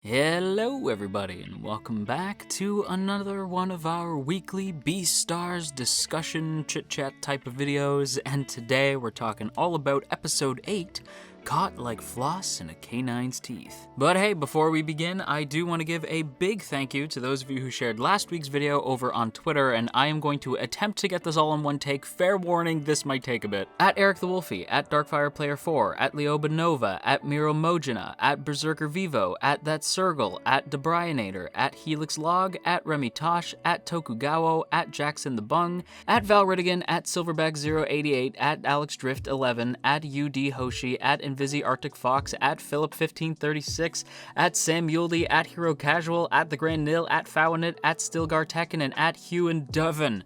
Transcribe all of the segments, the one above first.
Hello everybody and welcome back to another one of our weekly Beastars discussion chit-chat type of videos, and today we're talking all about episode 8, Caught Like Floss in a Canine's Teeth. But hey, before we begin, I do want to give a big thank you to those of you who shared last week's video over on Twitter, and I am going to attempt to get this all in one take. Fair warning, this might take a bit. At Eric the Wolfie, at DarkfirePlayer4, at Leobanova, at Miro Mojina, at Berserker Vivo, at That Sergal, at Debrianator, at Helix Log, at Remy Tosh, at Tokugawa, at Jackson the Bung, at Val Riddigan, at Silverback088, at Alex Drift 11, at UD Hoshi, at Invisi Arctic Fox, at Philip1536, at Sam Yuldy, at Hero Casual, at The Grand Nil, at Fowanit, at Stilgar Tekken, and at Hugh and Doven.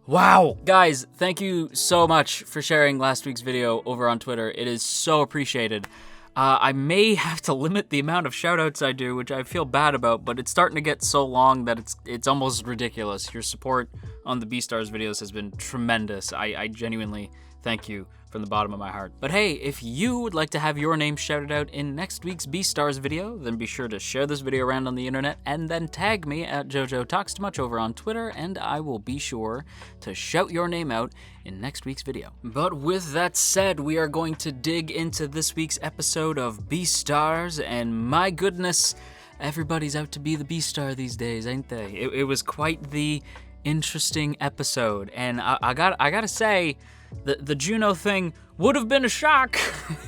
Wow! Guys, thank you so much for sharing last week's video over on Twitter. It is so appreciated. I may have to limit the amount of shoutouts I do, which I feel bad about, but it's starting to get so long that it's almost ridiculous. Your support on the Beastars videos has been tremendous. I genuinely thank you from the bottom of my heart. But hey, if you would like to have your name shouted out in next week's Beastars video, then be sure to share this video around on the internet and then tag me at JoJo Talks Too Much over on Twitter, and I will be sure to shout your name out in next week's video. But with that said, we are going to dig into this week's episode of Beastars, and my goodness, everybody's out to be the Beastar these days, ain't they? It was quite the interesting episode, and I gotta say, the Juno thing would have been a shock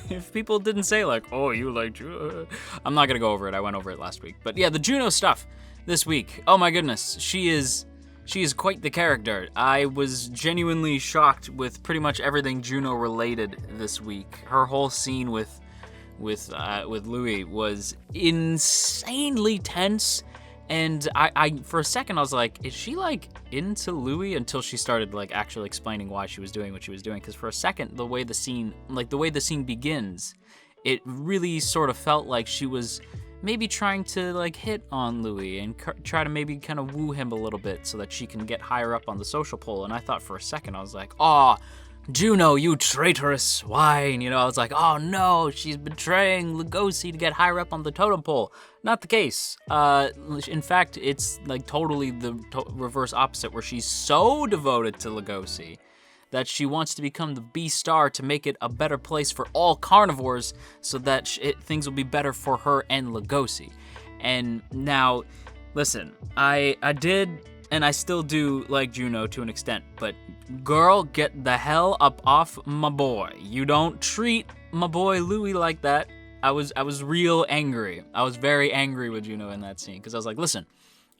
if people didn't say like, oh, you like Juno. I'm not gonna go over it, I went over it last week. But yeah, the Juno stuff this week, oh my goodness, she is quite the character. I was genuinely shocked with pretty much everything Juno related this week. Her whole scene with Louis was insanely tense. And I for a second I was like, is she like into Louis, until she started like actually explaining why she was doing what she was doing. Because for a second, the way the scene begins, it really sort of felt like she was maybe trying to like hit on Louis and try to maybe kind of woo him a little bit so that she can get higher up on the social pole. And I thought for a second, I was like, oh, Juno, you traitorous swine. You know, I was like, oh no, she's betraying Legosi to get higher up on the totem pole. Not the case. In fact, it's like totally the reverse opposite, where she's so devoted to Legosi that she wants to become the Beastar to make it a better place for all carnivores so that things will be better for her and Legosi. And now, listen, I did and I still do like Juno to an extent, but girl, get the hell up off my boy. You don't treat my boy Louis like that. I was real angry. I was very angry with Juno in that scene, because I was like, listen,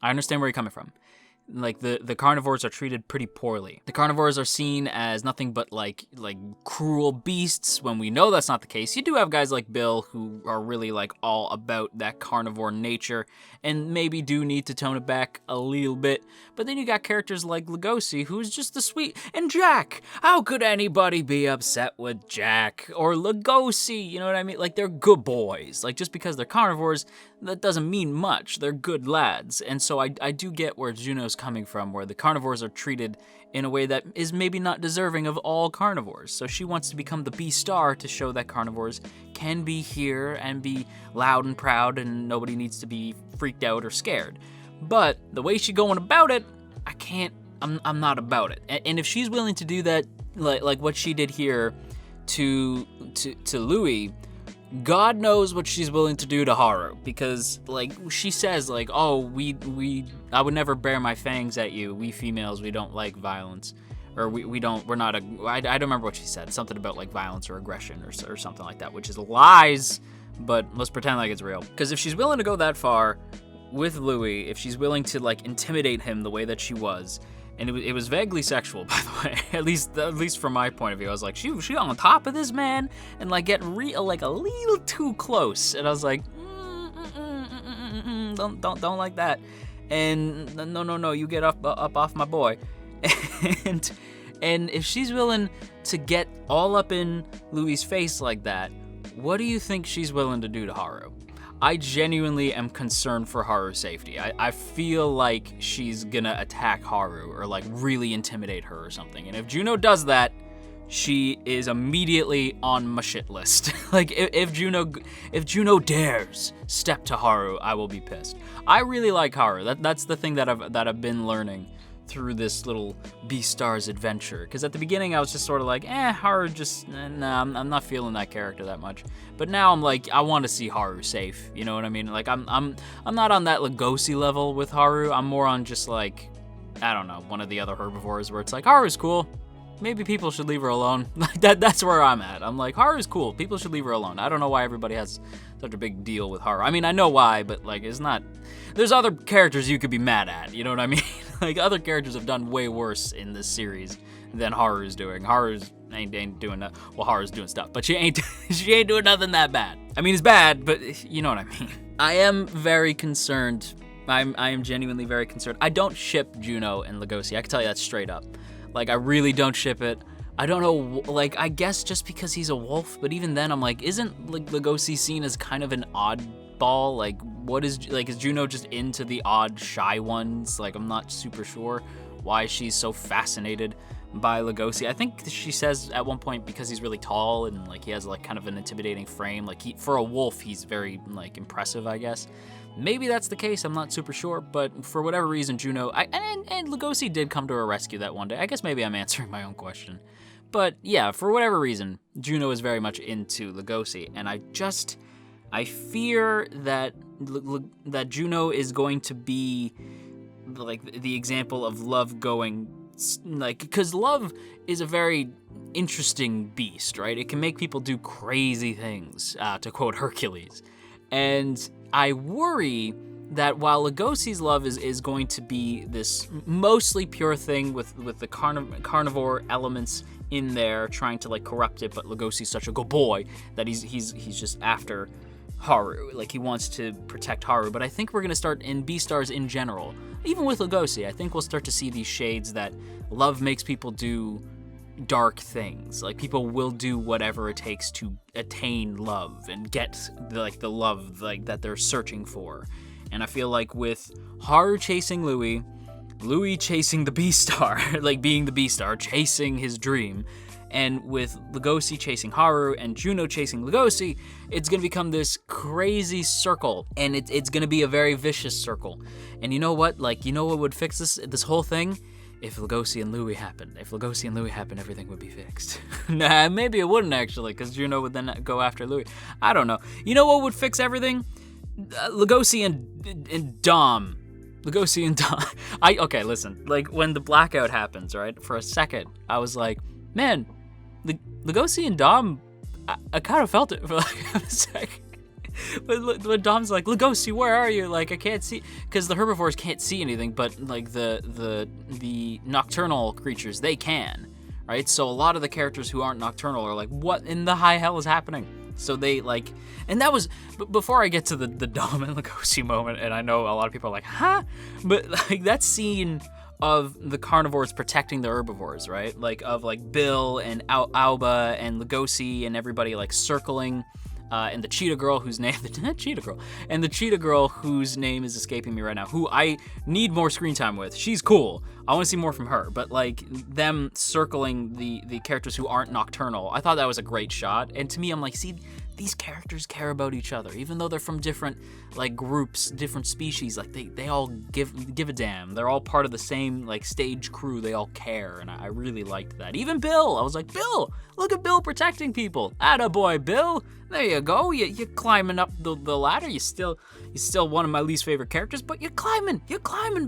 I understand where you're coming from. Like, the carnivores are treated pretty poorly. The carnivores are seen as nothing but like cruel beasts, when we know that's not the case. You do have guys like Bill who are really like all about that carnivore nature and maybe do need to tone it back a little bit. But then you got characters like Legosi, who's just the sweet, and Jack. How could anybody be upset with Jack or Legosi? You know what I mean? Like, they're good boys. Like, just because they're carnivores, that doesn't mean much. They're good lads. And so I do get where Juno's coming from, where the carnivores are treated in a way that is maybe not deserving of all carnivores. So she wants to become the Beastar to show that carnivores can be here and be loud and proud, and nobody needs to be freaked out or scared. But the way she's going about it, I'm not about it. And if she's willing to do that, like what she did here to Louis, God knows what she's willing to do to Haru, because like she says, like, oh, I would never bare my fangs at you. We females, we don't like violence, or I don't remember what she said. Something about like violence or aggression or something like that, which is lies. But let's pretend like it's real. Because if she's willing to go that far with Louis, if she's willing to like intimidate him the way that she was, and it was vaguely sexual, by the way, at least from my point of view. I was like, she on top of this man and like get like a little too close, and I was like, don't like that, and no, you get up off my boy, and if she's willing to get all up in Louis' face like that, what do you think she's willing to do to Haru? I genuinely am concerned for Haru's safety. I feel like she's gonna attack Haru or like really intimidate her or something. And if Juno does that, she is immediately on my shit list. Like, if Juno dares step to Haru, I will be pissed. I really like Haru. That's the thing that I've been learning through this little Beastars adventure. Because at the beginning I was just sort of like, Haru just, nah, I'm not feeling that character that much. But now I'm like, I want to see Haru safe. You know what I mean? Like, I'm not on that Legosi level with Haru. I'm more on just like, I don't know, one of the other herbivores where it's like, Haru's cool. Maybe people should leave her alone. Like that's where I'm at. I'm like, Haru's cool. People should leave her alone. I don't know why everybody has such a big deal with Haru. I mean, I know why, but like, it's not. There's other characters you could be mad at. You know what I mean? Like, other characters have done way worse in this series than Haru's doing. Haru's ain't doing that. Well, Haru's doing stuff, but she ain't doing nothing that bad. I mean, it's bad, but you know what I mean. I am very concerned. I am genuinely very concerned. I don't ship Juno and Legosi. I can tell you that straight up. Like, I really don't ship it. I don't know, like, I guess just because he's a wolf, but even then I'm like, isn't Legosi seen as kind of an oddball? Like, is Juno just into the odd, shy ones? Like, I'm not super sure why she's so fascinated by Legosi. I think she says at one point because he's really tall and, like, he has, like, kind of an intimidating frame. Like, for a wolf, he's very, like, impressive, I guess. Maybe that's the case, I'm not super sure, but for whatever reason, Juno, and Legosi did come to her rescue that one day. I guess maybe I'm answering my own question. But yeah, for whatever reason, Juno is very much into Legosi, and I fear that that Juno is going to be, like, the example of love going, like, because love is a very interesting beast, right? It can make people do crazy things, to quote Hercules. And I worry that while Legosi's love is going to be this mostly pure thing with the carnivore elements in there, trying to, like, corrupt it, but Legosi's such a good boy that he's just after Haru. Like, he wants to protect Haru. But I think we're gonna start in Beastars in general, even with Legosi, I think we'll start to see these shades that love makes people do dark things. Like, people will do whatever it takes to attain love and get the love, like, that they're searching for. And I feel like with Haru chasing Louis chasing the Beastar, like being the Beastar, chasing his dream, and with Legosi chasing Haru and Juno chasing Legosi, it's gonna become this crazy circle, and it's gonna be a very vicious circle. And you know what? Like, you know what would fix this whole thing? If Legosi and Louis happened. If Legosi and Louis happened, everything would be fixed. Nah, maybe it wouldn't actually, because Juno would then go after Louis. I don't know. You know what would fix everything? Legosi and Dom. Legosi and Dom. Okay, listen. Like, when the blackout happens, right? For a second, I was like, man, Legosi and Dom, I kind of felt it for like a second. But when Dom's like, Legosi, where are you? Like, I can't see, because the herbivores can't see anything, but like the nocturnal creatures, they can, right? So a lot of the characters who aren't nocturnal are like, what in the high hell is happening? So they like, and that was, before I get to the Dom and Legosi moment, and I know a lot of people are like, huh? But like, that scene of the carnivores protecting the herbivores, right? Like, of like Bill and Alba and Legosi and everybody like circling, and the cheetah girl whose name, the cheetah girl whose name is escaping me right now, who I need more screen time with. She's cool. I want to see more from her, but like, them circling the characters who aren't nocturnal, I thought that was a great shot. And to me, I'm like, see, these characters care about each other, even though they're from different like groups, different species. Like, they all give a damn. They're all part of the same like stage crew. They all care, and I really liked that. Even Bill, I was like, Bill, look at Bill protecting people. Attaboy, Bill. There you go. You're climbing up the ladder. You're still one of my least favorite characters, but you're climbing,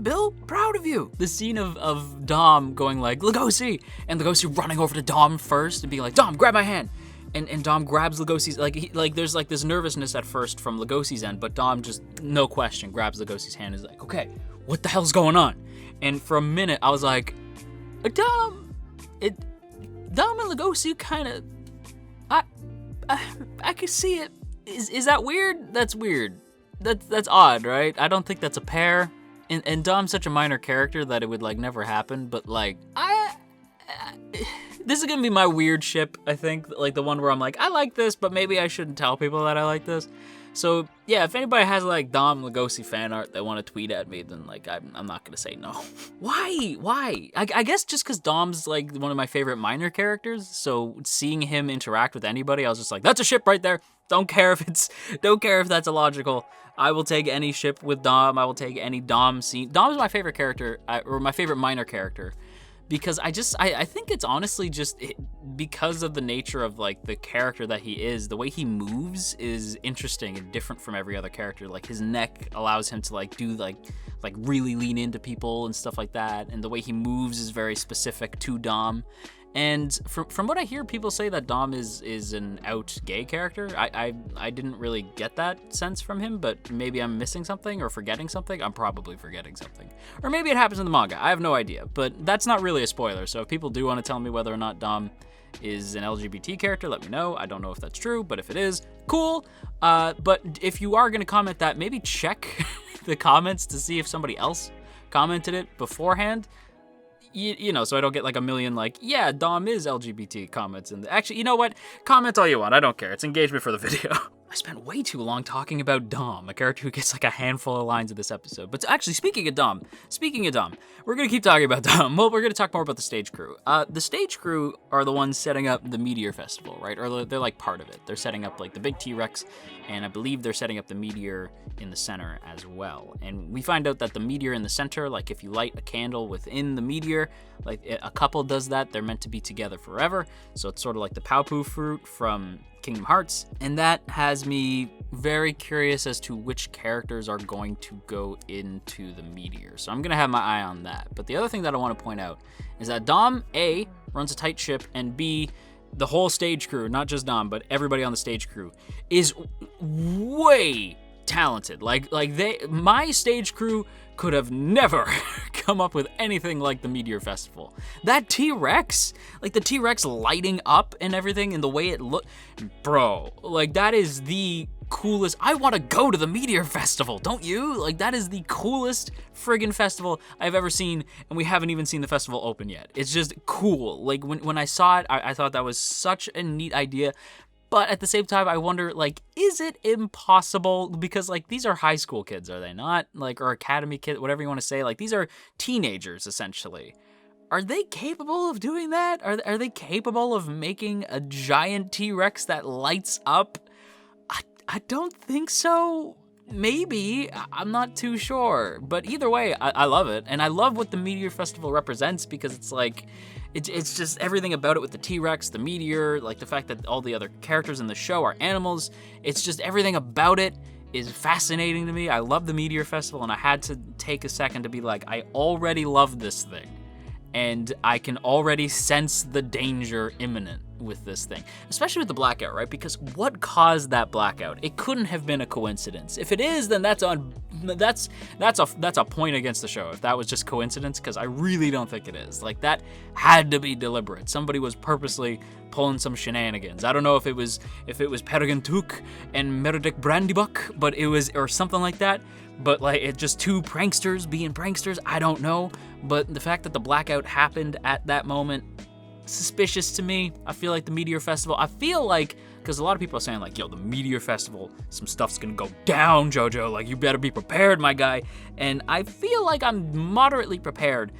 Bill. Proud of you. The scene of Dom going like, Legosi, and Legosi running over to Dom first and being like, Dom, grab my hand. And Dom grabs Legosi's, like there's like this nervousness at first from Legosi's end, but Dom just, no question, grabs Legosi's hand and is like, okay, what the hell's going on? And for a minute, I was like, Dom and Legosi kind of, I can see it. Is that weird? That's weird. That's odd, right? I don't think that's a pair. And Dom's such a minor character that it would like never happen, but like, this is gonna be my weird ship, I think. Like, the one where I'm like, I like this, but maybe I shouldn't tell people that I like this. So yeah, if anybody has like Dom Legosi fan art they want to tweet at me, then like I'm not gonna say no. Why? I guess just because Dom's like one of my favorite minor characters, so seeing him interact with anybody, I was just like, that's a ship right there. Don't care if that's illogical. I will take any ship with Dom. I will take any Dom scene. Dom's my favorite character, or my favorite minor character, because I think it's honestly just because of the nature of like the character that he is. The way he moves is interesting and different from every other character. Like his neck allows him to like do like really lean into people and stuff like that, and the way he moves is very specific to Dom. And from what I hear, people say that Dom is an out gay character. I didn't really get that sense from him, but maybe I'm missing something or forgetting something. I'm probably forgetting something. Or maybe it happens in the manga. I have no idea, but that's not really a spoiler. So if people do want to tell me whether or not Dom is an LGBT character, let me know. I don't know if that's true, but if it is, cool. But if you are going to comment that, maybe check the comments to see if somebody else commented it beforehand. You know, so I don't get like a million like, yeah, Dom is LGBT comments. And actually, you know what? Comment all you want. I don't care. It's engagement for the video. I spent way too long talking about Dom, a character who gets like a handful of lines in this episode. But actually, speaking of Dom, we're going to keep talking about Dom. Well, we're going to talk more about the stage crew. The stage crew are the ones setting up the Meteor Festival, right? Or they're like part of it. They're setting up like the big T-Rex, and I believe they're setting up the Meteor in the center as well. And we find out that the Meteor in the center, like if you light a candle within the Meteor, like a couple does that, they're meant to be together forever. So it's sort of like the Paopu fruit from Kingdom Hearts, and that has me very curious as to which characters are going to go into the Meteor. So I'm gonna have my eye on that. But the other thing that I want to point out is that Dom, A, runs a tight ship, and B, the whole stage crew, not just Dom, but everybody on the stage crew, is way talented. My stage crew could have never come up with anything like the Meteor Festival. That T-Rex, like the T-Rex lighting up and everything, and the way it looked, bro, like that is the coolest. I want to go to the Meteor Festival, don't you? Like that is the coolest friggin' festival I've ever seen, and we haven't even seen the festival open yet. It's just cool. Like when I saw it, I thought that was such a neat idea. But at the same time, I wonder, like, is it impossible? Because, like, these are high school kids, are they not? Like, or academy kids, whatever you want to say. Like, these are teenagers, essentially. Are they capable of doing that? Are they capable of making a giant T-Rex that lights up? I don't think so. Maybe. I'm not too sure. But either way, I love it. And I love what the Meteor Festival represents, because it's like, it's just everything about it with the T-Rex, the Meteor, like the fact that all the other characters in the show are animals. It's just everything about it is fascinating to me. I love the Meteor Festival, and I had to take a second to be like, I already love this thing. And I can already sense the danger imminent with this thing, especially with the blackout, right? Because what caused that blackout? It couldn't have been a coincidence. If it is, then that's a point against the show. If that was just coincidence, because I really don't think it is. Like that had to be deliberate. Somebody was purposely pulling some shenanigans. I don't know if it was Peregrine Took and Meredith Brandybuck, but it was, or something like that. But like it just two pranksters being pranksters, I don't know. But the fact that the blackout happened at that moment, suspicious to me. I feel like the Meteor Festival, because a lot of people are saying like, yo, the Meteor Festival, some stuff's gonna go down, JoJo, like you better be prepared, my guy. And I feel like I'm moderately prepared,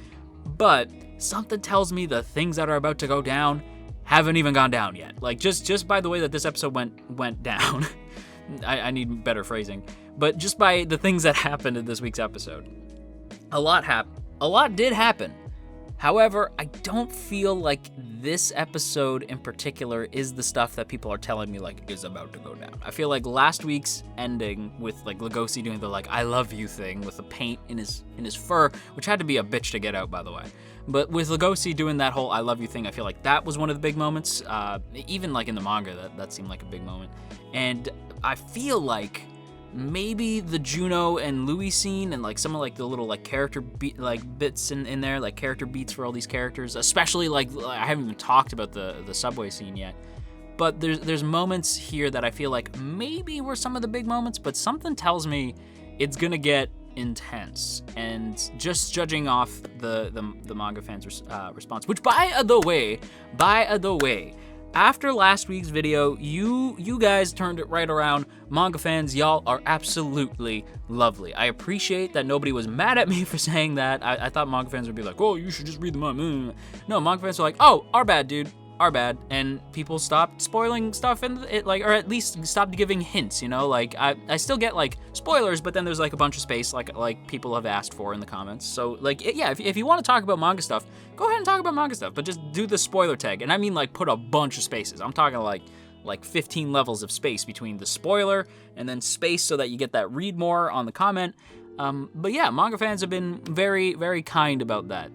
but something tells me the things that are about to go down haven't even gone down yet. Like just by the way that this episode went down, I need better phrasing, but just by the things that happened in this week's episode, a lot did happen. However, I don't feel like this episode in particular is the stuff that people are telling me like is about to go down. I feel like last week's ending with like Legosi doing the like I love you thing with the paint in his fur, which had to be a bitch to get out, by the way. But with Legosi doing that whole I love you thing, I feel like that was one of the big moments. Even like in the manga, that seemed like a big moment. And I feel like maybe the Juno and Louis scene and like some of like the little like character bits in there, like character beats for all these characters, especially like I haven't even talked about the subway scene yet, but there's moments here that I feel like maybe were some of the big moments, but something tells me it's gonna get intense. And just judging off the manga fans response, which by the way, After last week's video, you guys turned it right around. Manga fans, y'all are absolutely lovely. I appreciate that nobody was mad at me for saying that. I thought manga fans would be like, oh, you should just read the manga. No, manga fans were like, oh, our bad, dude. Our bad. And people stopped spoiling stuff and or at least stopped giving hints, you know? Like, I still get, like, spoilers, but then there's, like, a bunch of space, like people have asked for in the comments. So, like, yeah, if you want to talk about manga stuff, go ahead and talk about manga stuff, but just do the spoiler tag. And I mean, like, put a bunch of spaces. I'm talking, like 15 levels of space between the spoiler and then space so that you get that read more on the comment. But yeah, manga fans have been very, very kind about that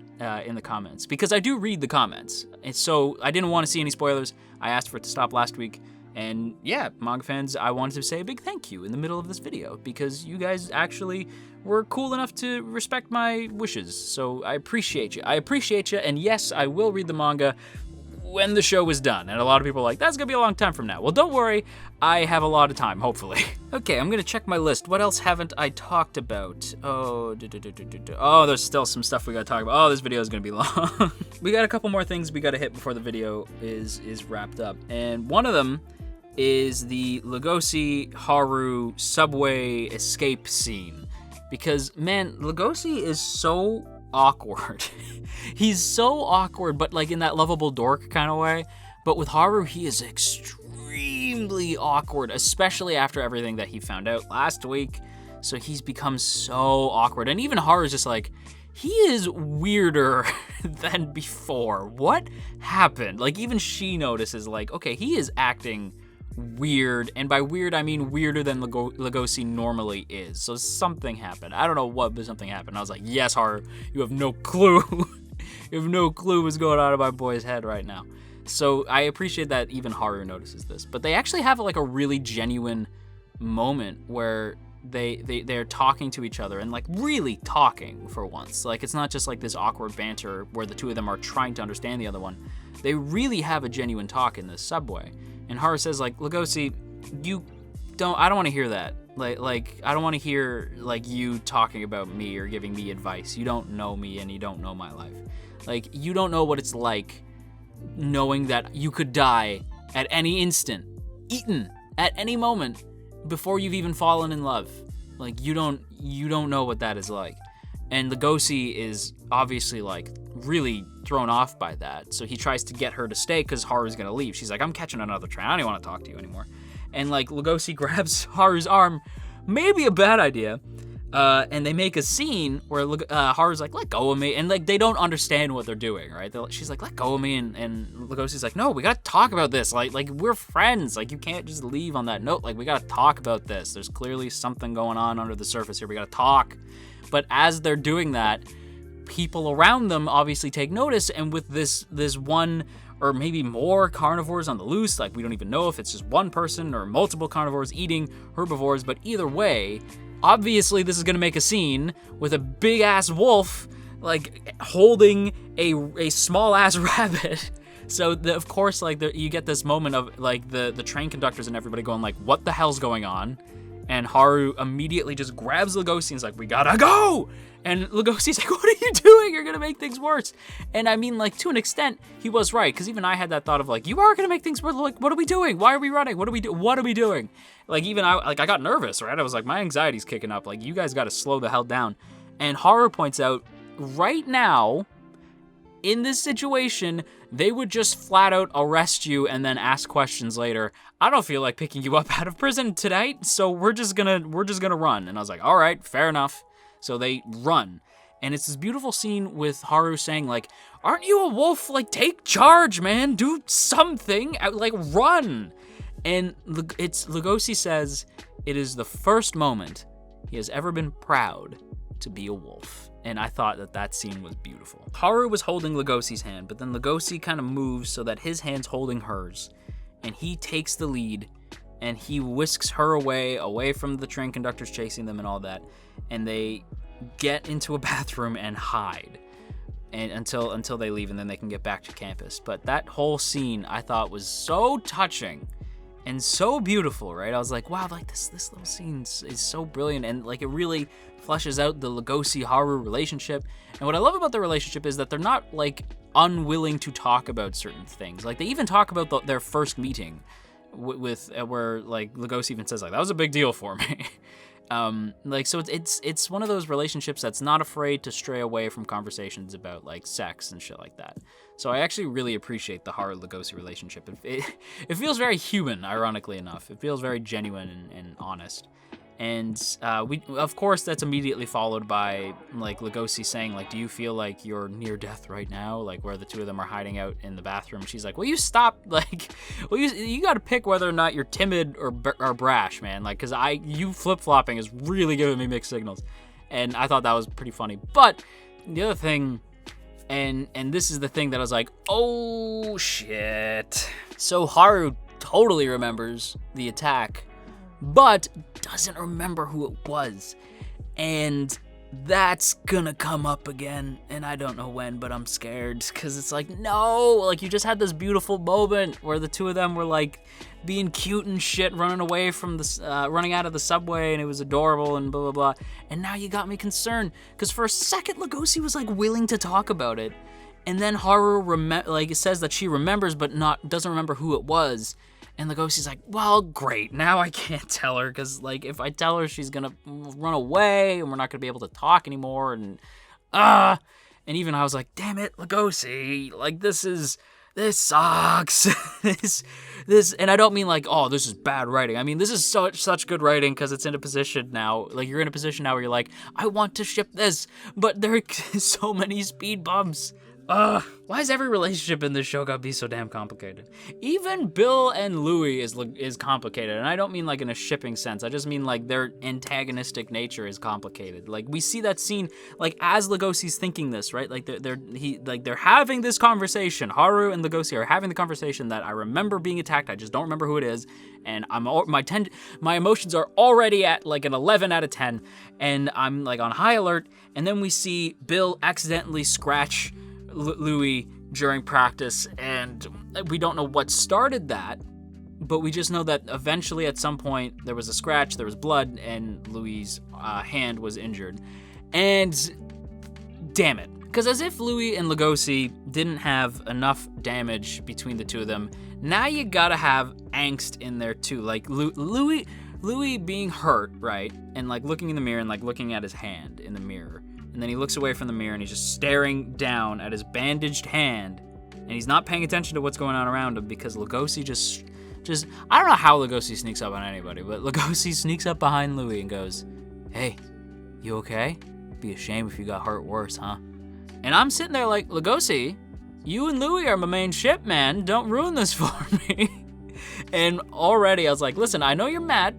in the comments, because I do read the comments. And so I didn't want to see any spoilers. I asked for it to stop last week. And yeah, manga fans, I wanted to say a big thank you in the middle of this video, because you guys actually were cool enough to respect my wishes. So I appreciate you. I appreciate you. And yes, I will read the manga when the show is done. And a lot of people are like, that's gonna be a long time from now. Well, don't worry, I have a lot of time, hopefully. Okay, I'm gonna check my list. What else haven't I talked about? Oh, there's still some stuff we gotta talk about. Oh, this video is gonna be long. We got a couple more things we gotta hit before the video is wrapped up. And one of them is the Legosi Haru subway escape scene. Because, man, Legosi is so awkward. He's so awkward, but like in that lovable dork kind of way. But with Haru, he is extremely awkward, especially after everything that he found out last week. So he's become so awkward. And even Haru's just like, he is weirder than before. What happened? Like, even she notices, like, okay, he is acting weird, and by weird I mean weirder than Legosi normally is. So something happened. I don't know what, but something happened. I was like, yes, Haru, you have no clue. You have no clue what's going on in my boy's head right now. So I appreciate that even Haru notices this. But they actually have like a really genuine moment where they're talking to each other, and like really talking for once. Like, it's not just like this awkward banter where the two of them are trying to understand the other one. They really have a genuine talk in this subway. And Haru says, like, Legosi, I don't want to hear that. Like, I don't want to hear, like, you talking about me or giving me advice. You don't know me and you don't know my life. Like, you don't know what it's like knowing that you could die at any instant, eaten at any moment before you've even fallen in love. Like, you don't know what that is like. And Legosi is obviously, like, really thrown off by that. So he tries to get her to stay because Haru's gonna leave. She's like, I'm catching another train. I don't even want to talk to you anymore. And like, Legosi grabs Haru's arm. Maybe a bad idea. And they make a scene where Haru's like, let go of me. And like, they don't understand what they're doing, right? She's like, let go of me. And Legosi's like, no, we gotta talk about this. Like, we're friends. Like, you can't just leave on that note. Like, we gotta talk about this. There's clearly something going on under the surface here. We gotta talk. But as they're doing that, people around them obviously take notice, and with this one or maybe more carnivores on the loose, like, we don't even know if it's just one person or multiple carnivores eating herbivores, but either way, obviously this is gonna make a scene with a big ass wolf like holding a small ass rabbit. So of course, like, you get this moment of like the train conductors and everybody going like, what the hell's going on? And Haru immediately just grabs Legosi and is like, we gotta go! And Legosi's like, what are you doing? You're gonna make things worse. And I mean, like, to an extent, he was right, because even I had that thought of like, you are gonna make things worse. Like, what are we doing? Why are we running? What are we doing? Like, even I got nervous, right? I was like, my anxiety's kicking up. Like, you guys gotta slow the hell down. And Haru points out, right now, in this situation, they would just flat out arrest you and then ask questions later. I don't feel like picking you up out of prison tonight, so we're just gonna run. And I was like, all right, fair enough. So they run. And it's this beautiful scene with Haru saying, like, aren't you a wolf? Like, take charge, man. Do something. Like, run. And Legosi says it is the first moment he has ever been proud to be a wolf. And I thought that scene was beautiful. Haru was holding Legosi's hand, but then Legosi kind of moves so that his hand's holding hers. And he takes the lead, and he whisks her away from the train conductors chasing them and all that. And they get into a bathroom and hide, and until they leave, and then they can get back to campus. But that whole scene I thought was so touching and so beautiful, right? I was like, wow, like this little scene is so brilliant, and like it really fleshes out the Legosi Haru relationship. And what I love about the relationship is that they're not like unwilling to talk about certain things. Like they even talk about their first meeting with where like Legosi even says like, that was a big deal for me. Like, so it's one of those relationships that's not afraid to stray away from conversations about like sex and shit like that. So I actually really appreciate the Haru Legosi relationship. It feels very human, ironically enough. It feels very genuine and honest. And of course, that's immediately followed by like Legosi saying like, do you feel like you're near death right now? Like where the two of them are hiding out in the bathroom. She's like, well, you stop. Like, well, you got to pick whether or not you're timid or brash, man. Like, cause you flip-flopping is really giving me mixed signals. And I thought that was pretty funny. But the other thing, and this is the thing that I was like, oh shit. So Haru totally remembers the attack, but doesn't remember who it was. And that's gonna come up again, and I don't know when, but I'm scared, because it's like, no, like you just had this beautiful moment where the two of them were like being cute and shit, running away from the, running out of the subway, and it was adorable and blah, blah, blah. And now you got me concerned, because for a second, Legosi was like willing to talk about it. And then Haru like it says that she remembers, but doesn't remember who it was. And Legosi's like, well, great, now I can't tell her, because, like, if I tell her, she's gonna run away, and we're not gonna be able to talk anymore, and even I was like, damn it, Legosi, like, this sucks, and I don't mean like, oh, this is bad writing. I mean, this is such good writing, because it's in a position now, like, you're in a position now where you're like, I want to ship this, but there are so many speed bumps. Why is every relationship in this show gotta be so damn complicated? Even Bill and Louie is complicated, and I don't mean like in a shipping sense. I just mean like their antagonistic nature is complicated. Like we see that scene, like as Legosi's thinking this, right? Like they're having this conversation. Haru and Legosi are having the conversation that I remember being attacked. I just don't remember who it is, and my emotions are already at like an 11 out of 10, and I'm like on high alert. And then we see Bill accidentally scratch Louis during practice, and we don't know what started that, but we just know that eventually at some point there was a scratch, there was blood, and Louis' hand was injured. And damn it, because as if Louis and Legosi didn't have enough damage between the two of them, now you gotta have Angst in there too. Like Louis being hurt, right, and like looking in the mirror and like looking at his hand in the mirror. And then he looks away from the mirror and he's just staring down at his bandaged hand. And he's not paying attention to what's going on around him, because Legosi just I don't know how Legosi sneaks up on anybody, but Legosi sneaks up behind Louis and goes, hey, you okay? Be a shame if you got hurt worse, huh? And I'm sitting there like, Legosi, you and Louis are my main ship, man. Don't ruin this for me. And already I was like, listen, I know you're mad,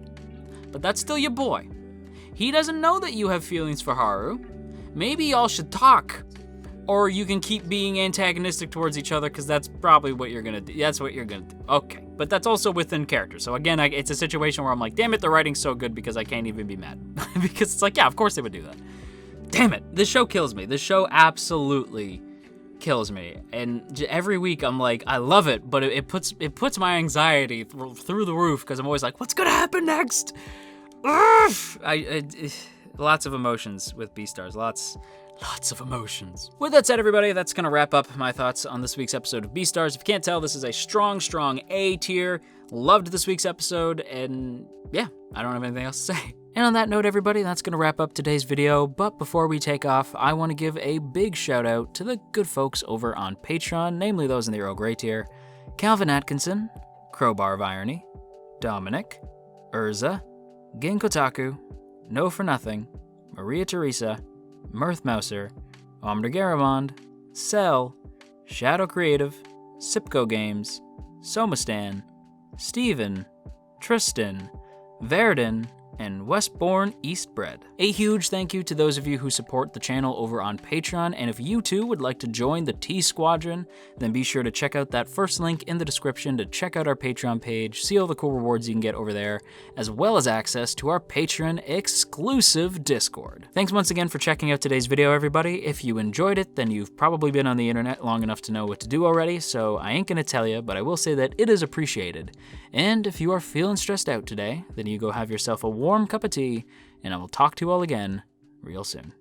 but that's still your boy. He doesn't know that you have feelings for Haru. Maybe y'all should talk, or you can keep being antagonistic towards each other, because that's probably what you're gonna do. That's what you're gonna do. Okay, but that's also within character. So again, it's a situation where I'm like, damn it, the writing's so good because I can't even be mad. Because it's like, yeah, of course they would do that. Damn it, this show kills me. This show absolutely kills me. And every week I'm like, I love it, but it puts my anxiety through the roof, because I'm always like, what's gonna happen next? Lots of emotions with Beastars. Lots of emotions. With that said, everybody, that's gonna wrap up my thoughts on this week's episode of Beastars. If you can't tell, this is a strong A tier. Loved this week's episode, and yeah, I don't have anything else to say. And on that note, everybody, that's gonna wrap up today's video. But before we take off, I want to give a big shout out to the good folks over on Patreon, namely those in the Earl Grey tier: Calvin Atkinson, Crowbar of Irony, Dominic, Urza, Ginkotaku, No For Nothing, Maria Teresa, Mirth Mouser, Omner Garamond, Cell, Shadow Creative, Sipco Games, Somastan, Steven, Tristan, Verdon, and Westbourne Eastbred. A huge thank you to those of you who support the channel over on Patreon, and if you too would like to join the T Squadron, then be sure to check out that first link in the description to check out our Patreon page, see all the cool rewards you can get over there, as well as access to our Patreon exclusive Discord. Thanks once again for checking out today's video, everybody. If you enjoyed it, then you've probably been on the internet long enough to know what to do already, so I ain't gonna tell you, but I will say that it is appreciated. And if you are feeling stressed out today, then you go have yourself a warm cup of tea, and I will talk to you all again real soon.